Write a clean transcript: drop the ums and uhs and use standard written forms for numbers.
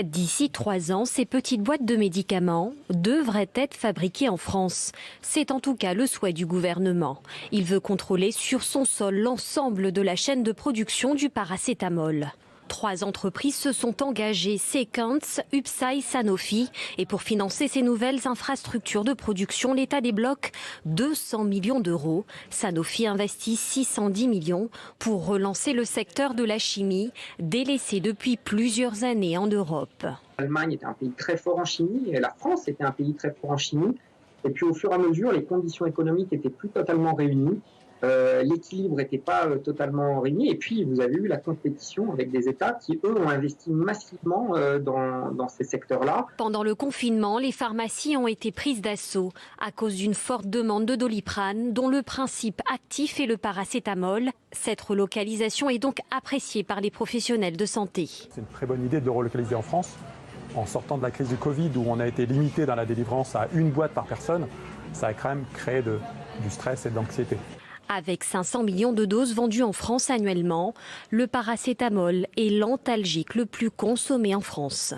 D'ici 3 ans, ces petites boîtes de médicaments devraient être fabriquées en France. C'est en tout cas le souhait du gouvernement. Il veut contrôler sur son sol l'ensemble de la chaîne de production du paracétamol. 3 entreprises se sont engagées, Sequans, UPSA et Sanofi. Et pour financer ces nouvelles infrastructures de production, l'État débloque 200 millions d'euros. Sanofi investit 610 millions pour relancer le secteur de la chimie, délaissé depuis plusieurs années en Europe. L'Allemagne était un pays très fort en chimie et la France était un pays très fort en chimie. Et puis au fur et à mesure, les conditions économiques n'étaient plus totalement réunies. L'équilibre n'était pas totalement réuni. Et puis, vous avez eu la compétition avec des États qui, eux, ont investi massivement dans ces secteurs-là. Pendant le confinement, les pharmacies ont été prises d'assaut à cause d'une forte demande de Doliprane, dont le principe actif est le paracétamol. Cette relocalisation est donc appréciée par les professionnels de santé. C'est une très bonne idée de le relocaliser en France. En sortant de la crise du Covid, où on a été limité dans la délivrance à une boîte par personne, ça a quand même créé du stress et de l'anxiété. Avec 500 millions de doses vendues en France annuellement, le paracétamol est l'antalgique le plus consommé en France.